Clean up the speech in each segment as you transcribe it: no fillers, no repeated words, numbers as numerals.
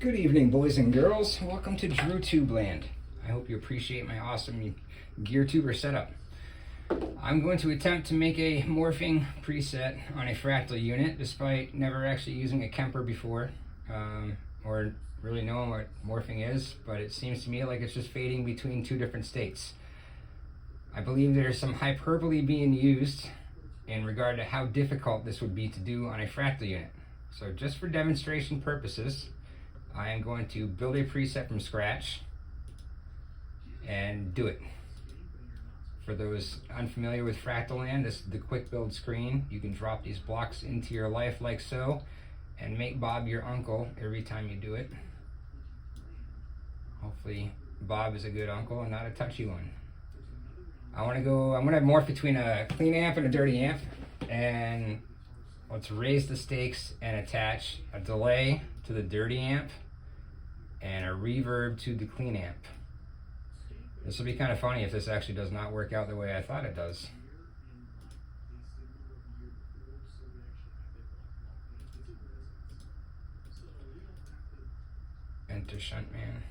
Good evening, boys and girls. Welcome to DrewTube Land. I hope you appreciate my awesome GearTuber setup. I'm going to attempt to make a morphing preset on a Fractal unit, despite never actually using a Kemper before, or really knowing what morphing is, but it seems to me like it's just fading between two different states. I believe there's some hyperbole being used in regard to how difficult this would be to do on a Fractal unit. So just for demonstration purposes, I am going to build a preset from scratch and do it. For those unfamiliar with Fractal Land, this is the quick build screen. You can drop these blocks into your life like so and make Bob your uncle every time you do it. Hopefully Bob is a good uncle and not a touchy one. I'm gonna morph between a clean amp and a dirty amp, and let's raise the stakes and attach a delay to the dirty amp and a reverb to the clean amp. This will be kind of funny if this actually does not work out the way I thought it does. Enter shunt man.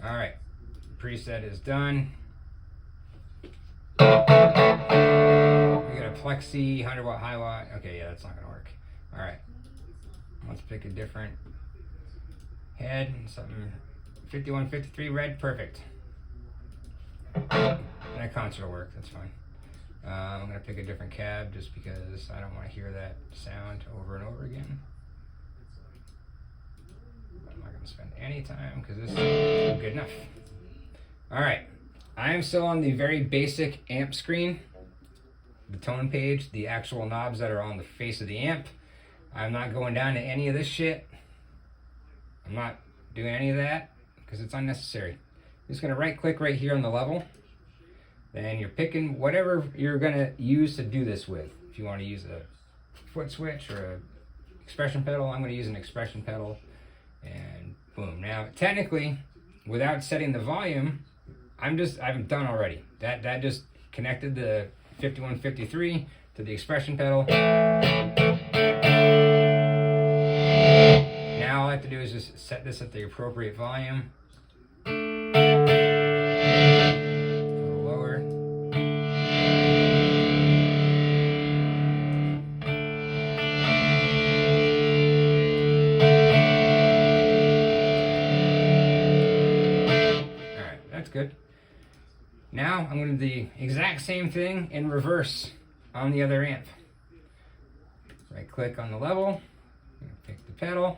Alright, preset is done. We got a plexi, 100 watt, high watt. Okay, yeah, that's not gonna work. Alright, let's pick a different head, something 51, 53 red, perfect. And a concert will work, that's fine. I'm gonna pick a different cab just because I don't want to hear that sound over and over again. I'm not gonna spend any time because this is good enough. Alright, I am still on the very basic amp screen, the tone page, the actual knobs that are on the face of the amp. I'm not going down to any of this shit. I'm not doing any of that because it's unnecessary. I'm just going to right click right here on the level. Then you're picking whatever you're going to use to do this with. If you want to use a foot switch or an expression pedal, I'm going to use an expression pedal. And boom. Now, technically, without setting the volume, I'm done already. That just connected the 5153 to the expression pedal. Now all I have to do is just set this at the appropriate volume. A little lower. Alright, that's good. Now I'm going to do the exact same thing in reverse on the other amp. Right click on the level, pick the pedal.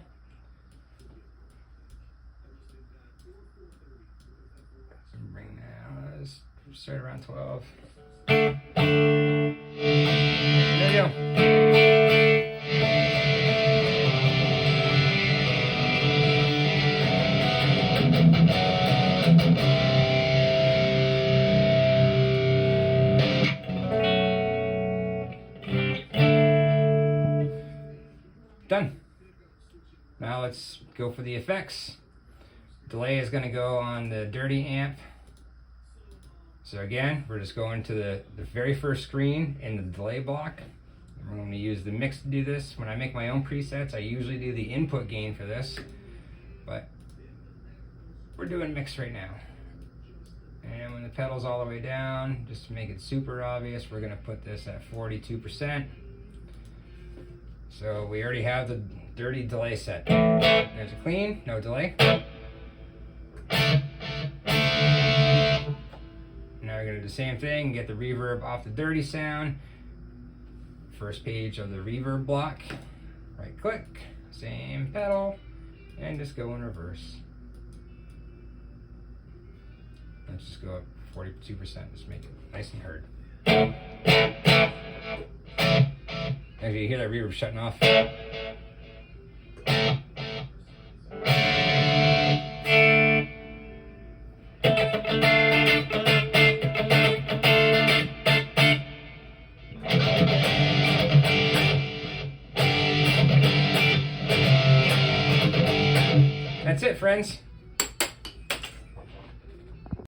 So bring down, let's start around 12. There we go. Done. Now let's go for the effects. Delay is going to go on the dirty amp. So again, we're just going to the very first screen in the delay block. We're going to use the mix to do this. When I make my own presets, I usually do the input gain for this, but we're doing mix right now. And when the pedal's all the way down, just to make it super obvious, we're going to put this at 42%. So we already have the dirty delay set. There's a clean, no delay. Now we're going to do the same thing, get the reverb off the dirty sound. First page of the reverb block. Right click, same pedal, and just go in reverse. Let's just go up 42%, just make it nice and heard. Actually, you hear that reverb shutting off. That's it, friends.